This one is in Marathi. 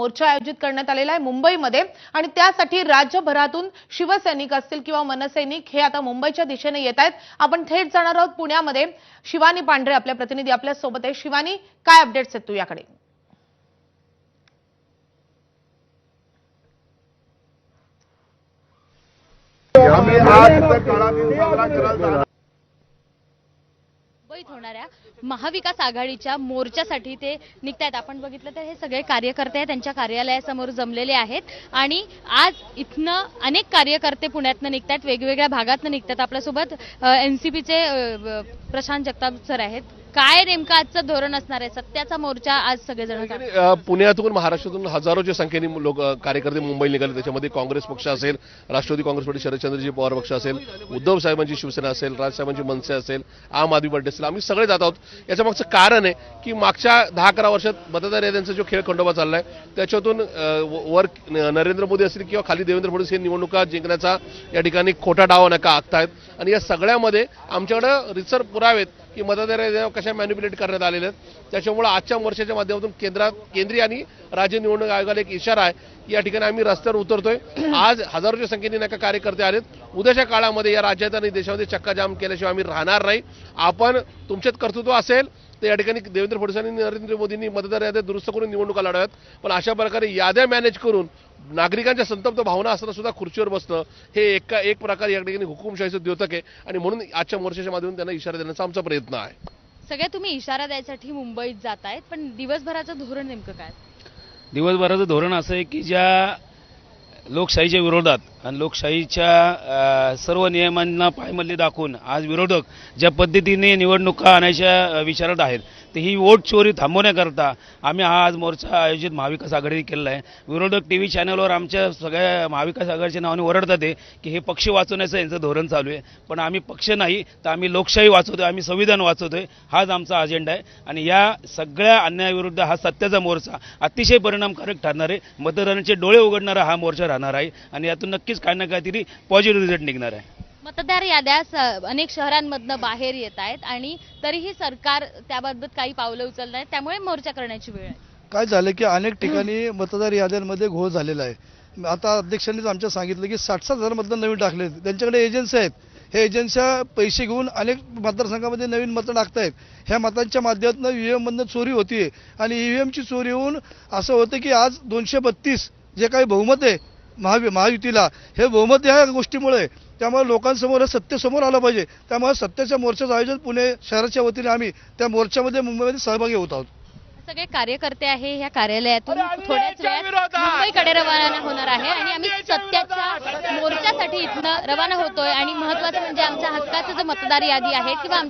मोर्चा आयोजित करण्यात आलेला आहे मुंबईमध्ये आणि त्यासाठी राज्यभरातून शिवसैनिक असतील किंवा मनसैनिक हे आता मुंबईच्या दिशेने येत आहेत। आपण थेट जाणार आहोत पुण्यामध्ये। शिवानी पांढरे आपल्या प्रतिनिधी आपल्या सोबत आहे। शिवानी, काय अपडेट्स आहेत तू याकडे? मुंबईत होणाऱ्या महाविकास आघाडीच्या मोर्चासाठी ते निघतायत। आपण बघितलं तर हे सगळे कार्यकर्ते त्यांच्या कार्यालयासमोर जमलेले आहेत आणि आज इथनं अनेक कार्यकर्ते पुण्यातनं निघतायत, वेगवेगळ्या भागातनं निघतात। आपल्यासोबत एनसीपीचे प्रशांत जगताप सर आहेत। काय नेमकं आजचं धोरण असणार आहे? सत्याचा मोर्चा आज सगळेजण पुण्यातून महाराष्ट्रातून हजारोच्या संख्येने लोक कार्यकर्ते मुंबईला निघाले। त्याच्यामध्ये काँग्रेस पक्ष असेल, राष्ट्रवादी काँग्रेस पार्टी शरदचंद्रजी पवार पक्ष असेल, उद्धव साहेबांची शिवसेना असेल, राजसाहेबांची मनसे असेल, आम आदमी पार्टी असेल, आम्ही सगळे जात आहोत। याच्या मागचं कारण आहे की मागच्या 10-11 वर्षात मतदार याद्यांचा जो खेळ खंडोबा चाललाय त्याच्यातून वर नरेंद्र मोदी असतील किंवा खाली देवेंद्र फडणवीस हे निवडणुका जिंकण्याचा या ठिकाणी खोटा डाव नका आखतायत आणि या सगळ्यामध्ये आमच्याकडे रितसर पुरावे आहेत की मतदार याद्या कशा मॅन्युप्युलेट करण्यात आलेल्या आहेत। त्याच्यामुळे आजच्या मोर्चाच्या माध्यमातून केंद्रीय आणि राज्य निवडणूक आयोगाला एक इशारा आहे। या ठिकाणी आम्ही रस्त्यावर उतरतोय। आज हजारोच्या संख्येने नका कार्यकर्ते आलेत। उद्याच्या काळामध्ये या राज्यात आणि देशामध्ये चक्काजाम केल्याशिवाय आम्ही राहणार नाही। आपण तुमच्यात कर्तृत्व असेल तर या ठिकाणी देवेंद्र फडणवीस आणि नरेंद्र मोदींनी मतदार याद्या दुरुस्त करून निवडणुका लढवाव्यात, पण अशा प्रकारे याद्या मॅनेज करून नागरिकांच्या संतप्त भावना असताना सुद्धा खुर्चीवर बसणं हे एक प्रकारे या ठिकाणी हुकुमशाहीचं द्योतक आहे आणि म्हणून आजच्या मोर्चाच्या माध्यमातून त्यांना इशारा देण्याचा आमचा प्रयत्न आहे। सगळे तुम्ही इशारा द्यायसाठी मुंबईत जातायत, पण दिवसभराचं धोरण नेमकं काय? दिवसभराचं धोरण असं आहे की ज्या लोकशाहीच्या विरोधात आणि लोकशाहीच्या सर्व नियमांना पायमल्ली दाखवून आज विरोधक ज्या पद्धतीने निवडणुका आणायच्या विचारात आहेत तर ही वोट चोरी थांबवण्याकरता आम्ही हा आज मोर्चा आयोजित महाविकास आघाडी केलेला आहे। विरोधक टीव्ही चॅनलवर आमच्या सगळ्या महाविकास आघाडीच्या नावाने ओरडतात की हे पक्ष वाचवण्याचं यांचं धोरण चालू आहे, पण आम्ही पक्ष नाही तर आम्ही लोकशाही वाचवतोय, आम्ही संविधान वाचवतोय, हाच आमचा अजेंडा आहे आणि या सगळ्या अन्यायाविरुद्ध हा सत्याचा मोर्चा अतिशय परिणामकारक ठरणार आहे। मतदारांचे डोळे उघडणारा हा मोर्चा राहणार आहे आणि यातून नक्कीच काही ना काहीतरी पॉझिटिव्ह रिझल्ट निघणार आहे। मतदार याद्या अनेक शहरांमधनं बाहेर येत आहेत आणि तरीही सरकार त्याबाबत काही पावलं उचलत नाही, त्यामुळे मोर्चा करण्याची वेळ आहे। काय झालं की अनेक ठिकाणी मतदार याद्यांमध्ये घोळ झालेला आहे। आता अध्यक्षांनीच आमच्या सांगितलं की 60,000 मतदार नवीन टाकले, त्यांच्याकडे एजन्सी आहेत, हे एजन्स्या पैसे घेऊन अनेक मतदारसंघामध्ये नवीन मतं टाकतायत। ह्या मतांच्या माध्यमातून ईव्हीएममधनं चोरी होतीये आणि ईव्हीएमची चोरी होऊन असं होतं की आज 232 जे काही बहुमत आहे महायुतीला, हे बहुमत या गोष्टीमुळे, त्यामुळे लोकांसमोर हे सत्य समोर आलं पाहिजे। त्यामुळे सत्याच्या मोर्चाचं आयोजन पुणे शहराच्या वतीने आम्ही त्या मोर्चामध्ये मुंबईमध्ये सहभागी होत आहोत। सगळे कार्यकर्ते आहे ह्या कार्यालयातून थोड्याच वेळात मुंबईकडे रवाना होणार आहे आणि आम्ही सत्याच्या मोर्चासाठी इथनं रवाना होतोय आणि महत्त्वाचं म्हणजे आमच्या हक्काचं जे मतदार यादी आहे किंवा